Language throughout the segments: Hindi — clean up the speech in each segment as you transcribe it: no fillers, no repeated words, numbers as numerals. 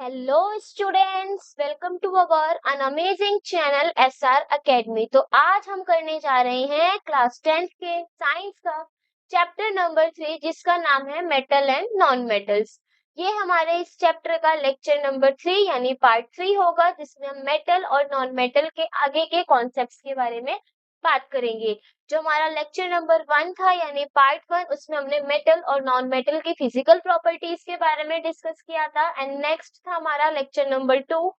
Hello students, welcome to our an amazing channel SR academy. तो आज हम करने जा रहे हैं क्लास 10th के साइंस का चैप्टर नंबर 3, जिसका नाम है मेटल एंड नॉन मेटल्स। ये हमारे इस चैप्टर का लेक्चर नंबर 3 यानी पार्ट 3 होगा, जिसमें हम मेटल और नॉन मेटल के आगे के कॉन्सेप्ट्स के बारे में बात करेंगे। जो हमारा लेक्चर नंबर 1 था यानी पार्ट 1, उसमें हमने मेटल और नॉन मेटल की फिजिकल प्रॉपर्टीज के बारे में डिस्कस किया था। एंड नेक्स्ट था हमारा लेक्चर नंबर 2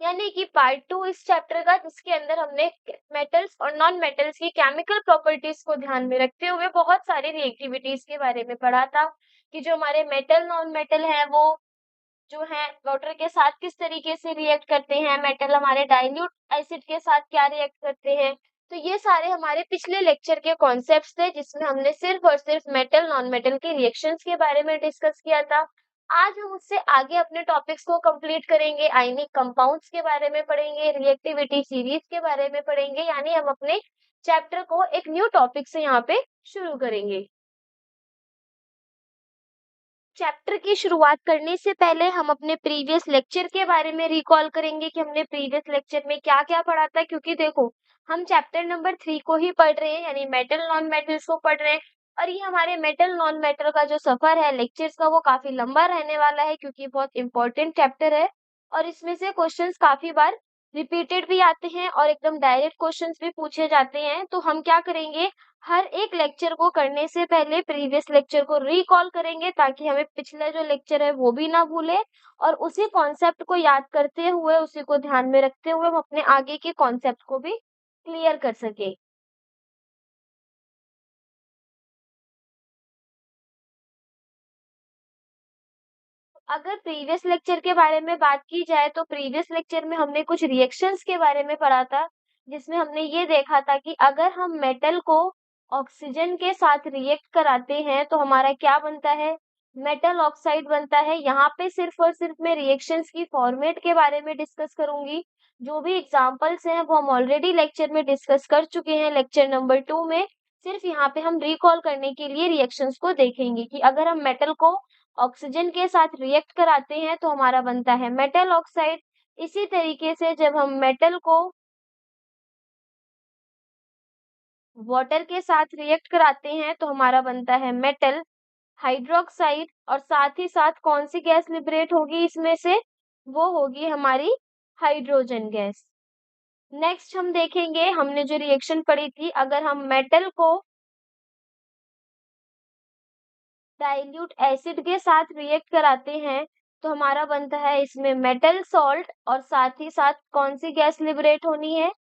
यानी कि पार्ट 2 इस चैप्टर का, जिसके अंदर हमने मेटल्स और नॉन मेटल्स की केमिकल प्रॉपर्टीज को ध्यान में रखते हुए बहुत सारी रिएक्टिविटीज के बारे में पढ़ा था कि जो हमारे मेटल नॉन मेटल है वो जो है वाटर के साथ किस तरीके से रिएक्ट करते हैं, मेटल हमारे डाइल्यूट एसिड के साथ क्या रिएक्ट करते हैं। तो ये सारे हमारे पिछले लेक्चर के कॉन्सेप्ट्स थे, जिसमें हमने सिर्फ और सिर्फ मेटल नॉन मेटल के रिएक्शंस के बारे में डिस्कस किया था। आज हम उससे आगे अपने टॉपिक्स को कंप्लीट करेंगे, आयनिक कंपाउंड्स के बारे में पढ़ेंगे, रिएक्टिविटी सीरीज के बारे में पढ़ेंगे, यानी हम अपने चैप्टर को एक न्यू टॉपिक से यहाँ पे शुरू करेंगे। चैप्टर की शुरुआत करने से पहले हम अपने प्रीवियस लेक्चर के बारे में रिकॉल करेंगे कि हमने प्रीवियस लेक्चर में क्या क्या पढ़ा था, क्योंकि देखो हम चैप्टर नंबर 3 को ही पढ़ रहे हैं यानी मेटल नॉन मेटल्स को पढ़ रहे हैं। और ये हमारे मेटल नॉन मेटल का जो सफर है लेक्चर्स का वो काफी लंबा रहने वाला है, क्योंकि बहुत इंपॉर्टेंट चैप्टर है और इसमें से क्वेश्चंस काफी बार रिपीटेड भी आते हैं और एकदम डायरेक्ट क्वेश्चंस भी पूछे जाते हैं। तो हम क्या करेंगे, हर एक लेक्चर को करने से पहले प्रीवियस लेक्चर को रिकॉल करेंगे, ताकि हमें पिछला जो लेक्चर है वो भी ना भूले और उसी कॉन्सेप्ट को याद करते हुए, उसी को ध्यान में रखते हुए हम अपने आगे के कॉन्सेप्ट को भी क्लियर कर सके। अगर प्रीवियस लेक्चर के बारे में बात की जाए तो प्रीवियस लेक्चर में हमने कुछ रिएक्शंस के बारे में पढ़ा था, जिसमें हमने ये देखा था कि अगर हम मेटल को ऑक्सीजन के साथ रिएक्ट कराते हैं तो हमारा क्या बनता है, मेटल ऑक्साइड बनता है। यहाँ पे सिर्फ और सिर्फ मैं रिएक्शंस की फॉर्मेट के बारे में डिस्कस करूंगी। जो भी एग्जांपल्स हैं वो हम ऑलरेडी लेक्चर में डिस्कस कर चुके हैं लेक्चर नंबर 2 में। सिर्फ यहाँ पे हम रिकॉल करने के लिए रिएक्शंस को देखेंगे कि अगर हम मेटल को ऑक्सीजन के साथ रिएक्ट कराते हैं तो हमारा बनता है मेटल ऑक्साइड। इसी तरीके से जब हम मेटल को वाटर के साथ रिएक्ट कराते हैं तो हमारा बनता है मेटल हाइड्रोक्साइड। और साथ ही साथ कौन सी गैस लिबरेट होगी इसमें से, वो होगी हमारी हाइड्रोजन गैस। नेक्स्ट हम देखेंगे, हमने जो रिएक्शन पढ़ी थी, अगर हम मेटल को डाइल्यूट एसिड के साथ रिएक्ट कराते हैं तो हमारा बनता है इसमें मेटल सॉल्ट। और साथ ही साथ कौन सी गैस लिबरेट होनी है,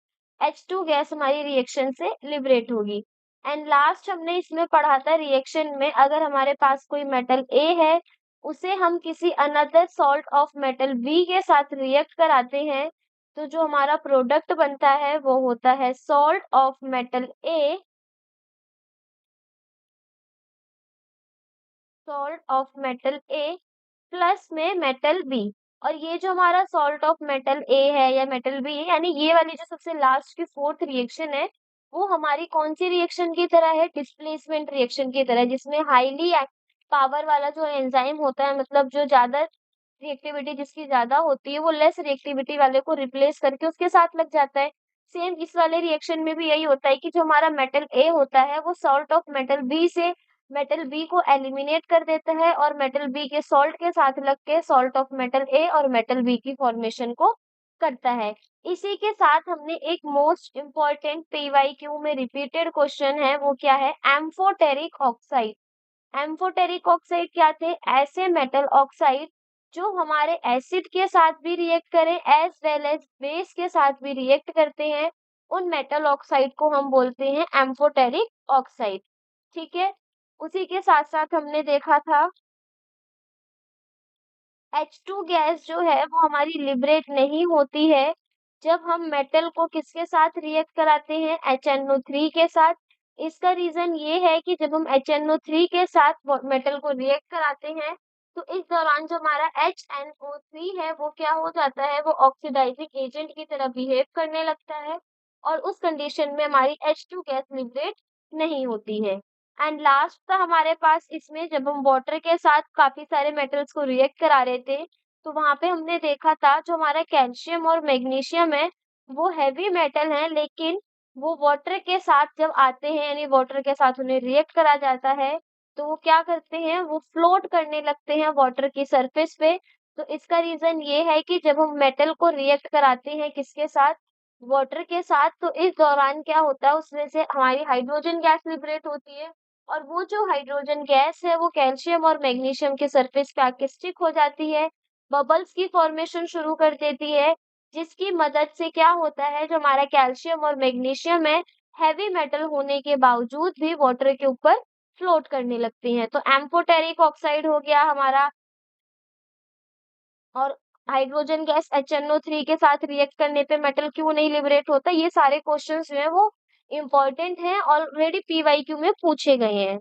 H2 गैस हमारी रिएक्शन से लिबरेट होगी। एंड लास्ट हमने इसमें पढ़ा था रिएक्शन में, अगर हमारे पास कोई मेटल A है, उसे हम किसी another salt of metal B के साथ रिएक्ट कराते हैं तो जो हमारा प्रोडक्ट बनता है वो होता है salt of metal A, salt of metal A plus में मेटल बी। और ये जो हमारा सॉल्ट ऑफ मेटल ए है या मेटल बी है, यानी ये वाली जो सबसे लास्ट की फोर्थ रिएक्शन है, वो हमारी कौन सी रिएक्शन की तरह है, डिस्प्लेसमेंट रिएक्शन की तरह, जिसमें हाईली पावर वाला जो एंजाइम होता है, मतलब जो ज्यादा रिएक्टिविटी जिसकी ज्यादा होती है, वो लेस रिएक्टिविटी वाले को रिप्लेस करके उसके साथ लग जाता है। सेम इस वाले रिएक्शन में भी यही होता है कि जो हमारा मेटल ए होता है वो सॉल्ट ऑफ मेटल बी से मेटल बी को एलिमिनेट कर देता है और मेटल बी के सॉल्ट के साथ लग के सॉल्ट ऑफ मेटल ए और मेटल बी की फॉर्मेशन को करता है। इसी के साथ हमने एक मोस्ट इंपॉर्टेंट पीवाईक्यू में रिपीटेड क्वेश्चन है, वो क्या है, एम्फोटेरिक ऑक्साइड। एम्फोटेरिक ऑक्साइड क्या थे, ऐसे मेटल ऑक्साइड जो हमारे एसिड के साथ भी रिएक्ट करें एज वेल एज बेस के साथ भी रिएक्ट करते हैं, उन मेटल ऑक्साइड को हम बोलते हैं एम्फोटेरिक ऑक्साइड। ठीक है, उसी के साथ साथ हमने देखा था H2 गैस जो है वो हमारी लिबरेट नहीं होती है जब हम मेटल को किसके साथ रिएक्ट कराते हैं, HNO3 के साथ। इसका रीजन ये है कि जब हम HNO3 के साथ मेटल को रिएक्ट कराते हैं तो इस दौरान जो हमारा HNO3 है वो क्या हो जाता है, वो ऑक्सीडाइजिंग एजेंट की तरह बिहेव करने लगता है और उस कंडीशन में हमारी H2 गैस लिबरेट नहीं होती है। एंड लास्ट था हमारे पास इसमें, जब हम वाटर के साथ काफी सारे मेटल्स को रिएक्ट करा रहे थे तो वहां पे हमने देखा था जो हमारा कैल्शियम और मैग्नीशियम है वो हैवी मेटल है, लेकिन वो वाटर के साथ जब आते हैं यानी वाटर के साथ उन्हें रिएक्ट करा जाता है तो वो क्या करते हैं, वो फ्लोट करने लगते हैं वाटर की सरफेस पे। तो इसका रीजन ये है कि जब हम मेटल को रिएक्ट कराते हैं किसके साथ, वाटर के साथ, तो इस दौरान क्या होता है उसमें से हमारी हाइड्रोजन गैस लिबरेट होती है और वो जो हाइड्रोजन गैस है वो कैल्शियम और मैग्नीशियम के सरफेस पे आके स्टिक हो जाती है, बबल्स की फॉर्मेशन शुरू कर देती है, जिसकी मदद से क्या होता है जो हमारा कैल्शियम और मैग्नीशियम है हैवी मेटल होने के बावजूद भी वाटर के ऊपर फ्लोट करने लगती हैं। तो एम्फोटेरिक ऑक्साइड हो गया हमारा, और हाइड्रोजन गैस HNO3 के साथ रिएक्ट करने पे मेटल क्यों नहीं लिबरेट होता, ये सारे क्वेश्चंस जो है वो इम्पोर्टेंट हैं, ऑलरेडी PYQ में पूछे गए हैं।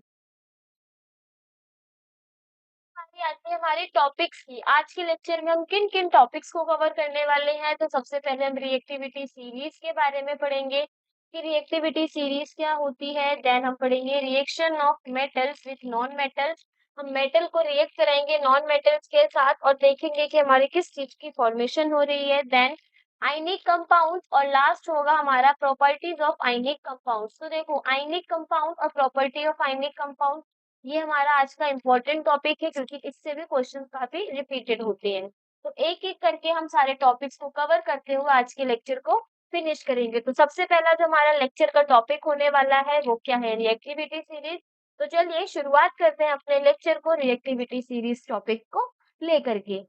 बारी आती है हमारे टॉपिक्स की। आज के लेक्चर में हम किन किन टॉपिक्स को कवर करने वाले हैं, तो सबसे पहले हम रिएक्टिविटी सीरीज के बारे में पढ़ेंगे कि रिएक्टिविटी सीरीज क्या होती है। देन हम पढ़ेंगे reaction of metals with non metals, हम मेटल को रिएक्ट कराएंगे नॉन मेटल्स के साथ और देखेंगे कि हमारी किस चीज की फॉर्मेशन हो रही है। देन आयनिक कंपाउंड और लास्ट होगा हमारा प्रॉपर्टीज ऑफ आयनिक कंपाउंड्स। तो देखो आयनिक कंपाउंड और प्रॉपर्टी ऑफ आयनिक कंपाउंड ये हमारा आज का इम्पोर्टेंट टॉपिक है क्योंकि इससे भी क्वेश्चन काफी रिपीटेड होते हैं। तो एक एक करके हम सारे टॉपिक्स को कवर करते हुए आज के लेक्चर को फिनिश करेंगे। तो सबसे पहला जो हमारा लेक्चर का टॉपिक होने वाला है वो क्या है, रिएक्टिविटी सीरीज। तो चलिए शुरुआत करते हैं अपने लेक्चर को रिएक्टिविटी सीरीज टॉपिक को लेकर के।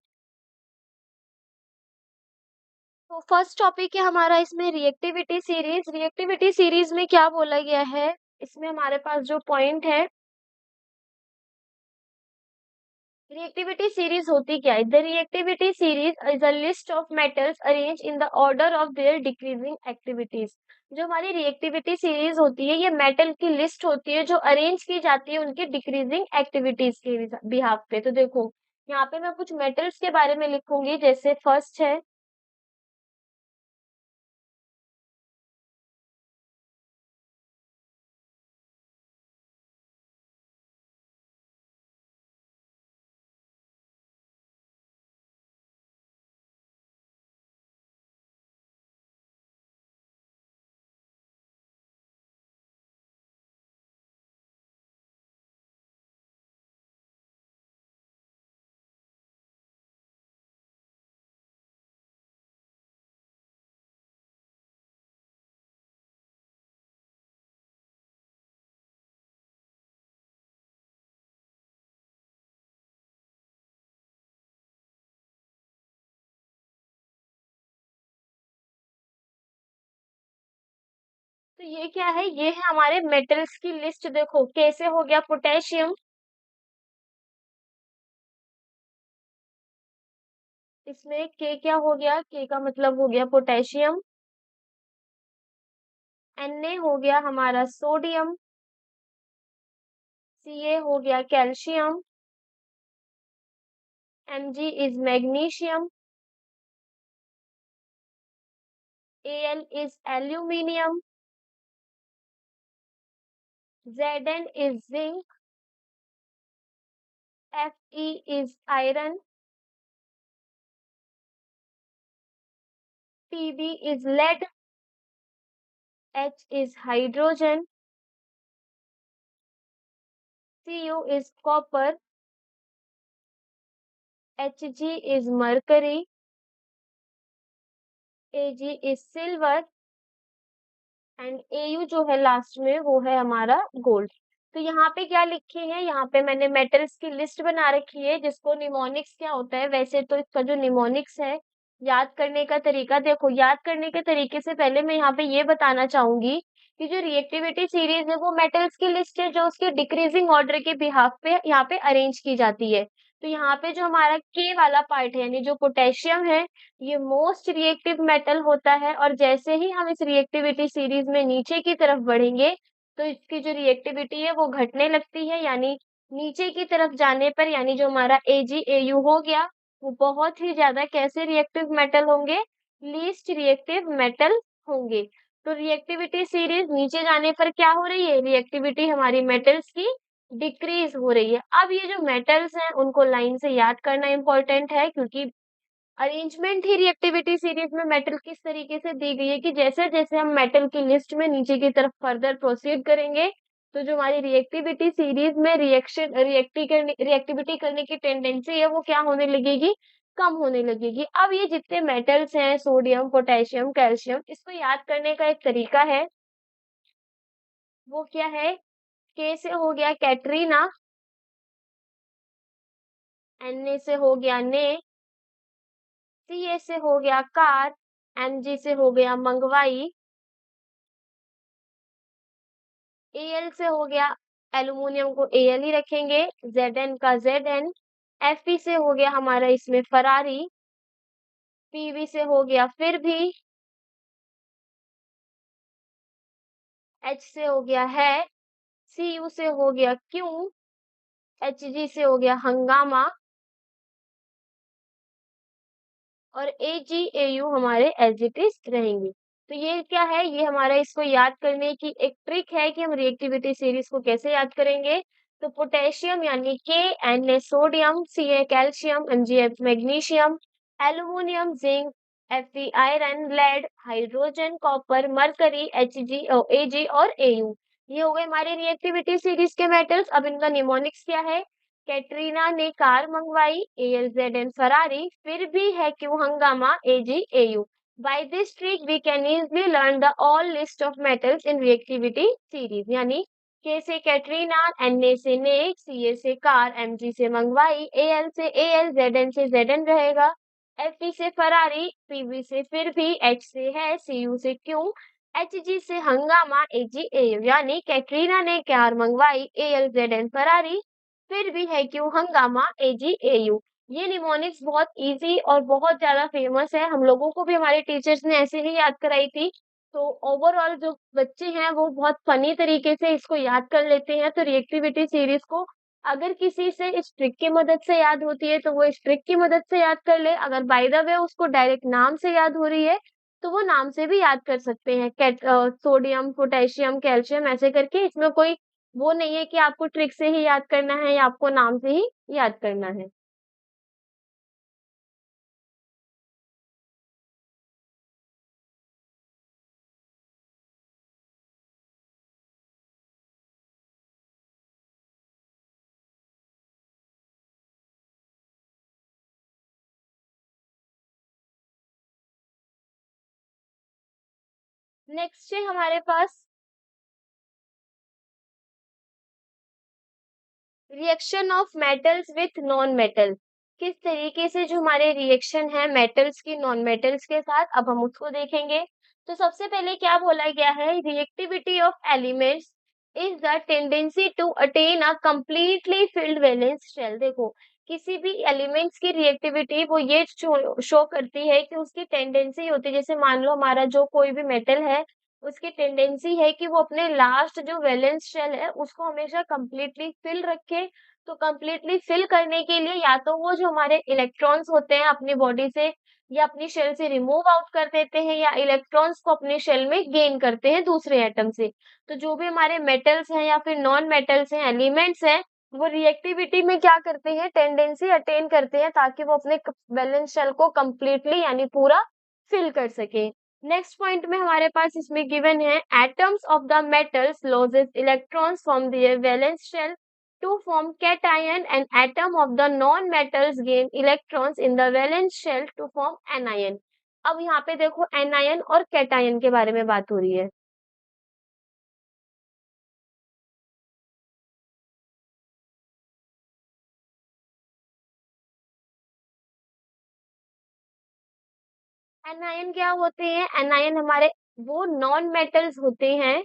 तो फर्स्ट टॉपिक है हमारा इसमें रिएक्टिविटी सीरीज। रिएक्टिविटी सीरीज में क्या बोला गया है, इसमें हमारे पास जो पॉइंट है, रिएक्टिविटी सीरीज होती क्या है। The reactivity series is a list of metals arrange in the order of their decreasing activities. जो हमारी रिएक्टिविटी सीरीज होती है ये मेटल की लिस्ट होती है जो अरेंज की जाती है उनकी डिक्रीजिंग एक्टिविटीज के बिहाफ पे। तो देखो यहाँ पे मैं कुछ मेटल्स के बारे में लिखूंगी, जैसे फर्स्ट है तो ये क्या है, ये है हमारे मेटल्स की लिस्ट। देखो कैसे हो गया, पोटेशियम, इसमें के क्या हो गया, के का मतलब हो गया पोटेशियम। Na हो गया हमारा सोडियम, Ca हो गया calcium, Mg is magnesium, Al is aluminium, Zn is zinc, Fe is iron, Pb is lead, H is hydrogen, Cu is copper, Hg is mercury, Ag is silver and Au जो है लास्ट में वो है हमारा गोल्ड। तो यहाँ पे क्या लिखे हैं, यहाँ पे मैंने मेटल्स की लिस्ट बना रखी है जिसको निमोनिक्स क्या होता है। वैसे तो इसका जो निमोनिक्स है, याद करने का तरीका, देखो याद करने के तरीके से पहले मैं यहाँ पे ये बताना चाहूंगी कि जो रिएक्टिविटी सीरीज है वो मेटल्स की लिस्ट है जो उसके डिक्रीजिंग ऑर्डर के बिहाफ पे यहाँ पे अरेंज की जाती है। तो यहाँ पे जो हमारा के वाला पार्ट है यानी जो पोटेशियम है ये मोस्ट रिएक्टिव मेटल होता है, और जैसे ही हम इस रिएक्टिविटी सीरीज में नीचे की तरफ बढ़ेंगे तो इसकी जो रिएक्टिविटी है वो घटने लगती है, यानी नीचे की तरफ जाने पर यानी जो हमारा AgAu हो गया वो बहुत ही ज्यादा कैसे रिएक्टिव मेटल होंगे, लीस्ट रिएक्टिव मेटल होंगे। तो रिएक्टिविटी सीरीज नीचे जाने पर क्या हो रही है, रिएक्टिविटी हमारी मेटल्स की डिक्रीज हो रही है। अब ये जो मेटल्स हैं उनको लाइन से याद करना इंपॉर्टेंट है क्योंकि अरेंजमेंट ही रिएक्टिविटी सीरीज में मेटल किस तरीके से दी गई है कि जैसे जैसे हम मेटल की लिस्ट में नीचे की तरफ फर्दर प्रोसीड करेंगे तो जो हमारी रिएक्टिविटी सीरीज में रिएक्टिविटी करने की टेंडेंसी है वो क्या होने लगेगी, कम होने लगेगी। अब ये जितने मेटल्स हैं सोडियम पोटेशियम कैल्शियम, इसको याद करने का एक तरीका है, वो क्या है, के से हो गया कैटरीना, एन से हो गया ने, सी से हो गया कार, एमजी से हो गया मंगवाई, एल से हो गया, एल्युमिनियम को एल ही रखेंगे, जेड का जेड, एफ से हो गया हमारा इसमें फरारी, पीवी से हो गया फिर भी, एच से हो गया है, सी यू से हो गया क्यों, एच जी से हो गया हंगामा, और ए जी ए यू हमारे एज इट इज रहेंगे। तो ये क्या है, ये हमारा इसको याद करने की एक ट्रिक है कि हम रिएक्टिविटी सीरीज को कैसे याद करेंगे। तो पोटेशियम यानी K, N sodium, C A calcium, M G F magnesium, aluminium zinc, F iron, lead, hydrogen, copper, mercury, H G A G और ए यू। ये हो गए हमारे रिएक्टिविटी सीरीज के मेटल्स। अब इनका निमोनिक्स क्या है, कैटरीना ने कार मंगवाई, एलजेडएन फरारी, फिर भी है क्यों हंगामा, AGAU. By this trick we can easily learn the all list of metals in reactivity series. यानी के से कैटरीना, एन से ने, सी से कार, एमजी से मंगवाई, एल से एल, जेडएन से जेडएन रहेगा, एफ से फरारी, पीवी से फिर भी, एच से है, सी यू से क्यों, एच जी से हंगामा, एजीएयू। यानी कैटरीना ने कार मंगवाई, एल जेडएन फरारी, फिर भी है क्यों हंगामा, एजीएयू। ये निमोनिक्स बहुत इजी और बहुत ज्यादा फेमस है, हम लोगों को भी हमारे टीचर्स ने ऐसे ही याद कराई थी। तो ओवरऑल जो बच्चे हैं वो बहुत फनी तरीके से इसको याद कर लेते हैं। तो रिएक्टिविटी सीरीज को अगर किसी से इस ट्रिक की मदद से याद होती है तो वो इस ट्रिक की मदद से याद कर ले, अगर बाय द वे उसको डायरेक्ट नाम से याद हो रही है तो वो नाम से भी याद कर सकते हैं, सोडियम पोटेशियम कैल्शियम ऐसे करके। इसमें कोई वो नहीं है कि आपको ट्रिक से ही याद करना है या आपको नाम से ही याद करना है। नेक्स्ट है हमारे पास reaction of metals with non metal. किस तरीके से जो हमारे रिएक्शन है मेटल्स की नॉन मेटल्स के साथ, अब हम उसको देखेंगे। तो सबसे पहले क्या बोला गया है, reactivity of elements is the tendency to attain a completely filled valence shell. देखो किसी भी एलिमेंट्स की रिएक्टिविटी वो ये शो करती है कि उसकी टेंडेंसी होती है, जैसे मान लो हमारा जो कोई भी मेटल है उसकी टेंडेंसी है कि वो अपने लास्ट जो वैलेंस शेल है उसको हमेशा कंप्लीटली फिल रखे। तो कंप्लीटली फिल करने के लिए या तो वो जो हमारे इलेक्ट्रॉन्स होते हैं अपनी बॉडी से या अपनी शेल से रिमूव आउट कर देते हैं या इलेक्ट्रॉन्स को अपने शेल में गेन करते हैं दूसरे एटम से। तो जो भी हमारे मेटल्स हैं या फिर नॉन मेटल्स हैं एलिमेंट्स हैं वो रिएक्टिविटी में क्या करते हैं, टेंडेंसी अटेन करते हैं ताकि वो अपने वैलेंस शेल को कंप्लीटली यानी पूरा फिल कर सके। नेक्स्ट पॉइंट में हमारे पास इसमें गिवन है atoms of the metals loses electrons from their valence shell to form cation and atom of the non-metals gain electrons in the valence shell to form anion। अब यहाँ पे देखो anion और cation के बारे में बात हो रही है। anion क्या होते हैं, anion हमारे वो नॉन मेटल्स होते हैं,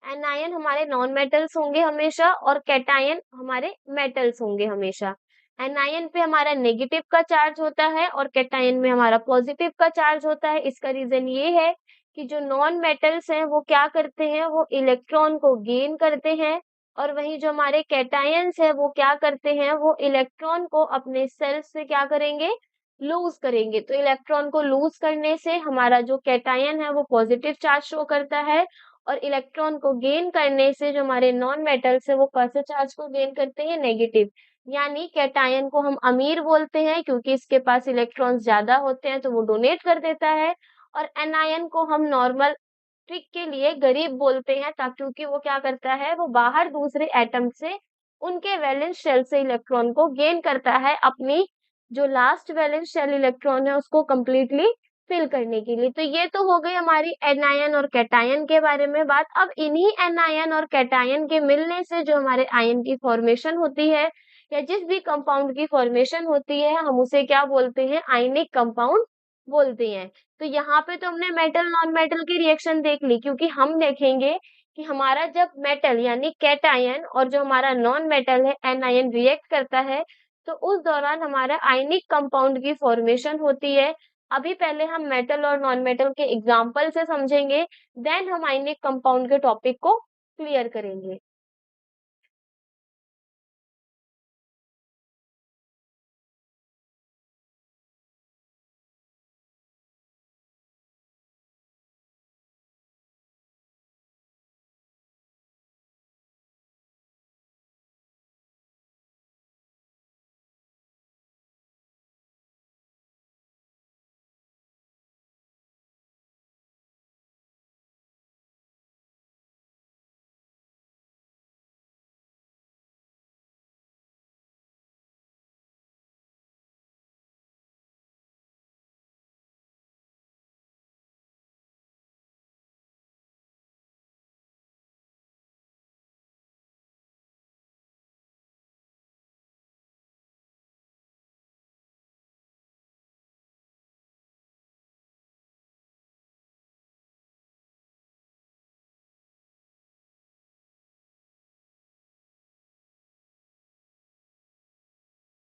एनायन हमारे नॉन मेटल्स होंगे हमेशा और कैटायन हमारे मेटल्स होंगे हमेशा। एनायन पे हमारा नेगेटिव का चार्ज होता है और कैटायन में हमारा पॉजिटिव का चार्ज होता है। इसका रीजन ये है कि जो नॉन मेटल्स हैं वो क्या करते हैं, वो इलेक्ट्रॉन को गेन करते हैं और वहीं जो हमारे कैटायंस है वो क्या करते हैं, वो इलेक्ट्रॉन को अपने सेल्फ से क्या करेंगे, लूज करेंगे। तो इलेक्ट्रॉन को लूज करने से हमारा जो कैटायन है वो पॉजिटिव चार्ज शो करता है और इलेक्ट्रॉन को गेन करने से जो हमारे नॉन मेटल्स है वो कैसे चार्ज को गेन करते हैं, नेगेटिव। यानी कैटायन को हम अमीर बोलते हैं क्योंकि इसके पास इलेक्ट्रॉन्स ज्यादा होते हैं तो वो डोनेट कर देता है, और एनायन को हम नॉर्मल ट्रिक के लिए गरीब बोलते हैं क्योंकि वो क्या करता है, वो बाहर दूसरे एटम से उनके वैलेंस शेल से इलेक्ट्रॉन को गेन करता है अपनी जो लास्ट वैलेंस शेल इलेक्ट्रॉन है उसको कंप्लीटली फिल करने के लिए। तो ये तो हो गई हमारी एनायन और कैटायन के बारे में बात। अब इन्हीं एनायन और कैटायन के मिलने से जो हमारे आयन की फॉर्मेशन होती है या जिस भी कंपाउंड की फॉर्मेशन होती है हम उसे क्या बोलते हैं, आयनिक कंपाउंड बोलते हैं। तो यहाँ पे तो हमने मेटल नॉन मेटल की रिएक्शन देख ली, क्योंकि हम देखेंगे कि हमारा जब मेटल यानी कैटायन और जो हमारा नॉन मेटल है एनायन रिएक्ट करता है तो उस दौरान हमारा आयनिक कंपाउंड की फॉर्मेशन होती है। अभी पहले हम मेटल और नॉन मेटल के एग्जाम्पल से समझेंगे, देन हम आयनिक कंपाउंड के टॉपिक को क्लियर करेंगे।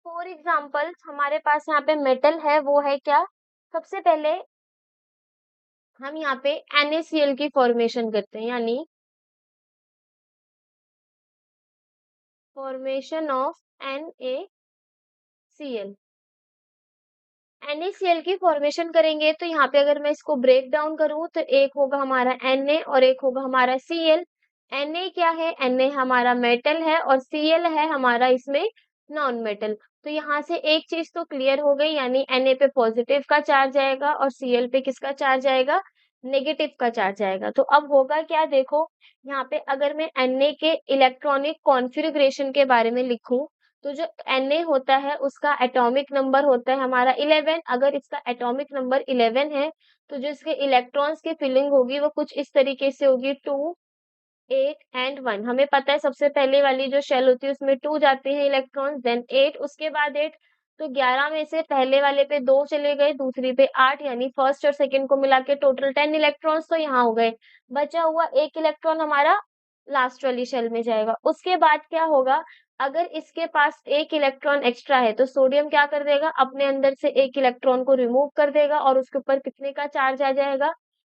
फॉर एग्जाम्पल्स हमारे पास यहाँ पे मेटल है, वो है क्या, सबसे पहले हम यहाँ पे NaCl की फॉर्मेशन करते हैं, यानी फॉर्मेशन ऑफ NaCl। NaCl की फॉर्मेशन करेंगे तो यहाँ पे अगर मैं इसको ब्रेक डाउन करूँ तो एक होगा हमारा Na और एक होगा हमारा Cl। Na क्या है, Na हमारा मेटल है और Cl है हमारा इसमें नॉन मेटल। तो यहाँ से एक चीज तो क्लियर हो गई, यानी Na पे पॉजिटिव का चार्ज आएगा और Cl पे किसका चार्ज आएगा, नेगेटिव का चार्ज आएगा। तो अब होगा क्या, देखो यहाँ पे अगर मैं Na के इलेक्ट्रॉनिक कॉन्फ़िगरेशन के बारे में लिखूं तो जो Na होता है उसका एटॉमिक नंबर होता है हमारा 11। अगर इसका एटॉमिक नंबर 11 है तो जो इसके इलेक्ट्रॉन्स की फिलिंग होगी वो कुछ इस तरीके से होगी, 2 8 एंड 1। हमें पता है सबसे पहले वाली जो शेल होती है उसमें 2 जाते हैं इलेक्ट्रॉन, देन 8, उसके बाद 8। तो 11 में से पहले वाले पे 2 चले गए, दूसरी पे 8, यानी फर्स्ट और सेकंड को मिला के टोटल 10 इलेक्ट्रॉन्स तो यहाँ हो गए। बचा हुआ एक इलेक्ट्रॉन हमारा लास्ट वाली शेल में जाएगा। उसके बाद क्या होगा, अगर इसके पास एक इलेक्ट्रॉन एक्स्ट्रा है तो सोडियम क्या कर देगा, अपने अंदर से एक इलेक्ट्रॉन को रिमूव कर देगा और उसके ऊपर कितने का चार्ज आ जाएगा,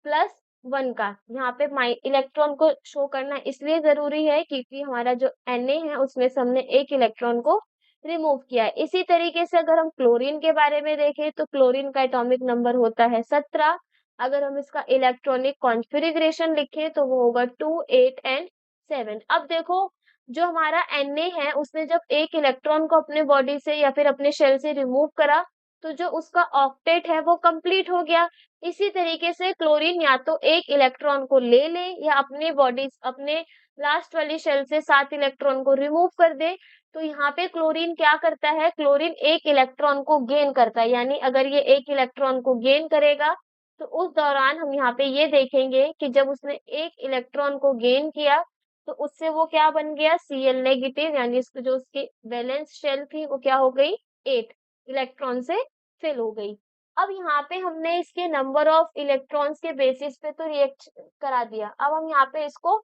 +1 का। यहाँ पे इलेक्ट्रॉन को शो करना इसलिए जरूरी है क्योंकि हमारा जो Na है उसमें से हमने एक इलेक्ट्रॉन को रिमूव किया है। इसी तरीके से अगर हम क्लोरीन के बारे में देखें तो क्लोरीन का एटॉमिक नंबर होता है 17। अगर हम इसका इलेक्ट्रॉनिक कॉन्फ़िगरेशन लिखें तो वो होगा 2 8 एंड 7। अब देखो जो हमारा Na है उसने जब एक इलेक्ट्रॉन को अपने बॉडी से या फिर अपने शेल से रिमूव करा तो जो उसका ऑक्टेट है वो कंप्लीट हो गया। इसी तरीके से क्लोरीन या तो एक इलेक्ट्रॉन को ले ले या अपनी बॉडी अपने लास्ट वाली शेल से 7 इलेक्ट्रॉन को रिमूव कर दे। तो यहाँ पे क्लोरीन क्या करता है, क्लोरीन एक इलेक्ट्रॉन को गेन करता है, यानी अगर ये एक इलेक्ट्रॉन को गेन करेगा तो उस दौरान हम यहाँ पे ये देखेंगे कि जब उसने एक इलेक्ट्रॉन को गेन किया तो उससे वो क्या बन गया, Cl नेगेटिव, यानी इसको जो उसकी वैलेंस शेल थी वो क्या हो गई, 8 इलेक्ट्रॉन से फिल हो गई। अब यहाँ पे हमने इसके नंबर ऑफ इलेक्ट्रॉन्स के बेसिस पे तो रिएक्ट करा दिया। अब हम यहाँ पे इसको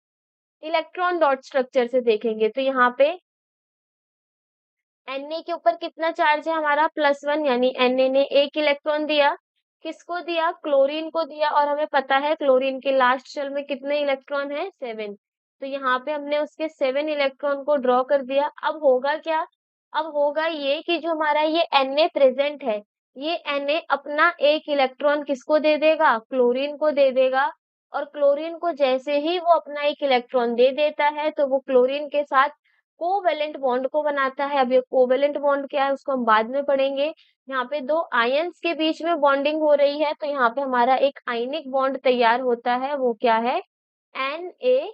इलेक्ट्रॉन डॉट स्ट्रक्चर से देखेंगे तो यहाँ पे Na के ऊपर कितना चार्ज है हमारा, +1, यानी Na ने एक इलेक्ट्रॉन दिया, किसको दिया, क्लोरीन को दिया, और हमें पता है क्लोरीन के लास्ट शेल में कितने इलेक्ट्रॉन है, 7। तो यहाँ पे हमने उसके 7 इलेक्ट्रॉन को ड्रॉ कर दिया। अब होगा क्या, अब होगा ये कि जो हमारा ये Na प्रेजेंट है, ये Na अपना एक इलेक्ट्रॉन किसको दे देगा, क्लोरीन को दे देगा। और क्लोरीन को जैसे ही वो अपना एक इलेक्ट्रॉन दे देता है तो वो क्लोरीन के साथ कोवेलेंट बॉन्ड को बनाता है। अब ये कोवेलेंट बॉन्ड क्या है उसको हम बाद में पढ़ेंगे। यहाँ पे दो आयंस के बीच में बॉन्डिंग हो रही है, तो यहाँ पे हमारा एक आयनिक बॉन्ड तैयार होता है, वो क्या है, NaCl।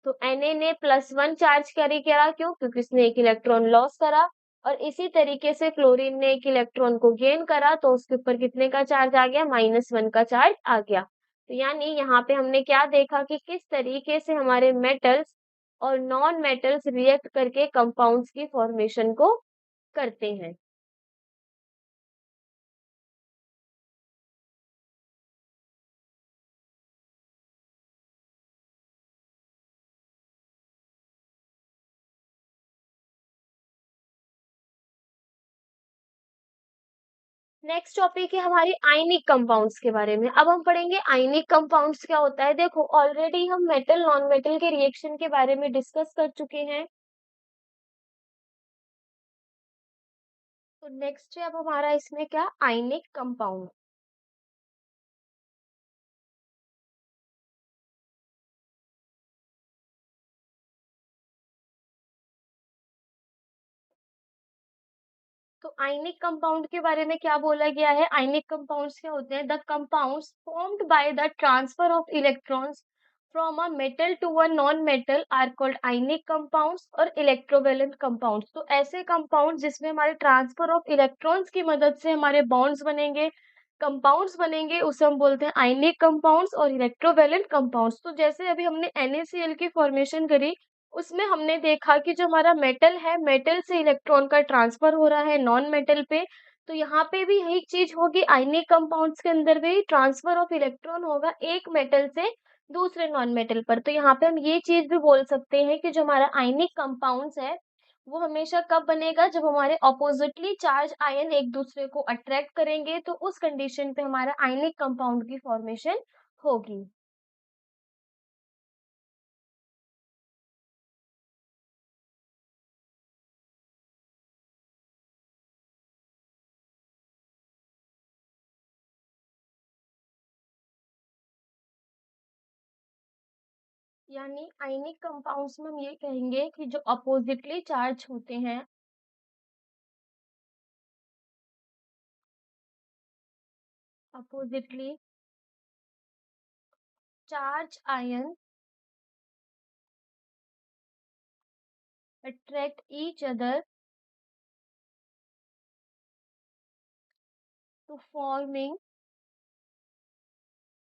तो Na ने +1 चार्ज कैरी करा, क्यों, क्योंकि इसने एक इलेक्ट्रॉन लॉस करा। और इसी तरीके से क्लोरीन ने एक इलेक्ट्रॉन को गेन करा, तो उसके ऊपर कितने का चार्ज आ गया, -1 का चार्ज आ गया। तो यानी यहाँ पे हमने क्या देखा कि किस तरीके से हमारे मेटल्स और नॉन मेटल्स रिएक्ट करके कंपाउंड्स की फॉर्मेशन को करते हैं। नेक्स्ट टॉपिक है हमारी आयनिक कंपाउंड्स के बारे में। अब हम पढ़ेंगे आयनिक कंपाउंड्स क्या होता है। देखो ऑलरेडी हम मेटल नॉन मेटल के रिएक्शन के बारे में डिस्कस कर चुके हैं। तो नेक्स्ट है अब हमारा इसमें क्या, आयनिक कंपाउंड। तो आयनिक कंपाउंड के बारे में क्या बोला गया है, आयनिक कंपाउंड्स क्या होते हैं, the compounds formed by the transfer of electrons from a metal to a non metal are called ionic compounds और इलेक्ट्रोवैलेंट कंपाउंड्स। तो ऐसे कंपाउंड जिसमें हमारे ट्रांसफर ऑफ इलेक्ट्रॉन्स की मदद से हमारे बॉन्ड्स बनेंगे, कंपाउंड्स बनेंगे, उसे हम बोलते हैं आयनिक कंपाउंड्स और इलेक्ट्रोवैलेंट कंपाउंड्स। तो जैसे अभी हमने NaCl की फॉर्मेशन करी, उसमें हमने देखा कि जो हमारा मेटल है, मेटल से इलेक्ट्रॉन का ट्रांसफर हो रहा है नॉन मेटल पे। तो यहाँ पे भी यही चीज होगी, आयनिक कंपाउंड्स के अंदर भी ट्रांसफर ऑफ इलेक्ट्रॉन होगा एक मेटल से दूसरे नॉन मेटल पर। तो यहाँ पे हम ये चीज भी बोल सकते हैं कि जो हमारा आयनिक कंपाउंड्स है वो हमेशा कब बनेगा, जब हमारे ऑपोजिटली चार्ज आयन एक दूसरे को अट्रैक्ट करेंगे, तो उस कंडीशन पे हमारा आयनिक कंपाउंड की फॉर्मेशन होगी। यानी आयनिक कंपाउंड्स में हम ये कहेंगे कि जो अपोजिटली चार्ज होते हैं, oppositely charge ion attract each other to forming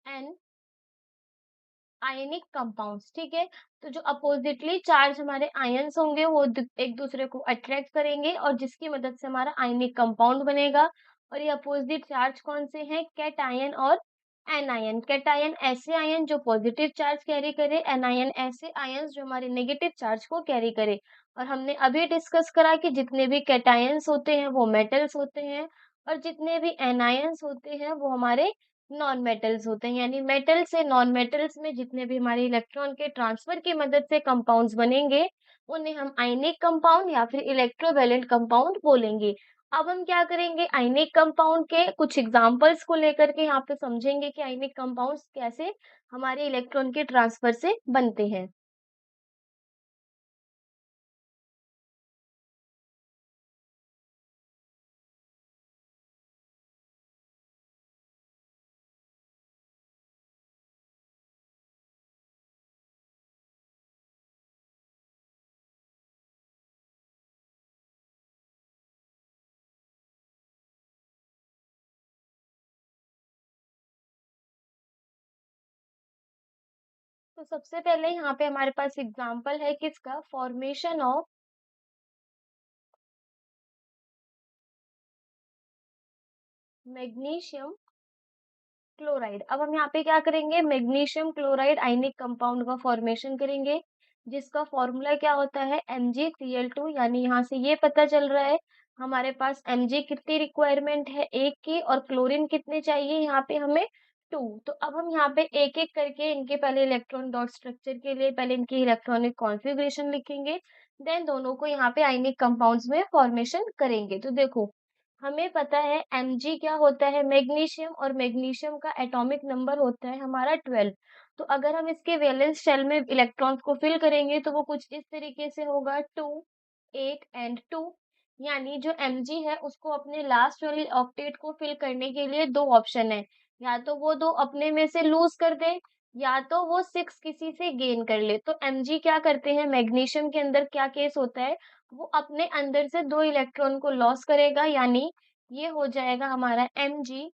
an ionic compounds. ठीक है, तो जो अपोजिटली चार्ज हमारे आयंस होंगे वो एक दूसरे को अट्रैक्ट करेंगे और जिसकी मदद से हमारा आयनिक कंपाउंड बनेगा। और ये अपोजिट चार्ज कौन से हैं, कैटायन और एनायन। कैटायन ऐसे आयन जो पॉजिटिव चार्ज कैरी करे, एनायन ऐसे आयंस जो हमारे नेगेटिव चार्ज को कैरी करे। और हमने अभी डिस्कस करा कि जितने भी कैटायंस होते हैं वो मेटल्स होते हैं और जितने भी एनायंस होते हैं वो हमारे नॉन मेटल्स होते हैं। यानी मेटल से नॉन मेटल्स में जितने भी हमारे इलेक्ट्रॉन के ट्रांसफर की मदद से कंपाउंड्स बनेंगे, उन्हें हम आयनिक कंपाउंड या फिर इलेक्ट्रोवैलेंट कंपाउंड बोलेंगे। अब हम क्या करेंगे, आयनिक कंपाउंड के कुछ एग्जांपल्स को लेकर के यहाँ पे समझेंगे कि आयनिक कंपाउंड्स कैसे हमारे इलेक्ट्रॉन के ट्रांसफर से बनते हैं। तो सबसे पहले यहाँ पे हमारे पास एग्जाम्पल है किसका, फॉर्मेशन ऑफ मैग्नीशियम क्लोराइड। अब हम यहाँ पे क्या करेंगे, मैग्नीशियम क्लोराइड आयनिक कंपाउंड का फॉर्मेशन करेंगे, जिसका फॉर्मूला क्या होता है, MgCl2। यानी यहाँ से ये पता चल रहा है हमारे पास Mg कितनी रिक्वायरमेंट है, एक की, और क्लोरीन कितने चाहिए यहाँ पे हमें, 2। तो अब हम यहाँ पे एक एक करके इनके पहले इलेक्ट्रॉन डॉट स्ट्रक्चर के लिए पहले इनकी इलेक्ट्रॉनिक कॉन्फ़िगरेशन लिखेंगे, देन दोनों को यहाँ पे आयनिक कंपाउंड्स में फॉर्मेशन करेंगे। तो देखो हमें पता है Mg क्या होता है, मैग्नीशियम, और मैग्नीशियम का एटॉमिक नंबर होता है हमारा 12। तो अगर हम इसके वैलेंस शेल में इलेक्ट्रॉन्स को फिल करेंगे तो वो कुछ इस तरीके से होगा 2 8 एंड 2। यानी जो Mg है उसको अपने लास्ट वाली ऑक्टेट को फिल करने के लिए दो ऑप्शन है, या तो वो दो अपने में से लूज कर दे या तो वो 6 किसी से गेन कर ले। तो Mg क्या करते हैं, मैग्नीशियम के अंदर क्या केस होता है, वो अपने अंदर से दो इलेक्ट्रॉन को लॉस करेगा, यानी ये हो जाएगा हमारा Mg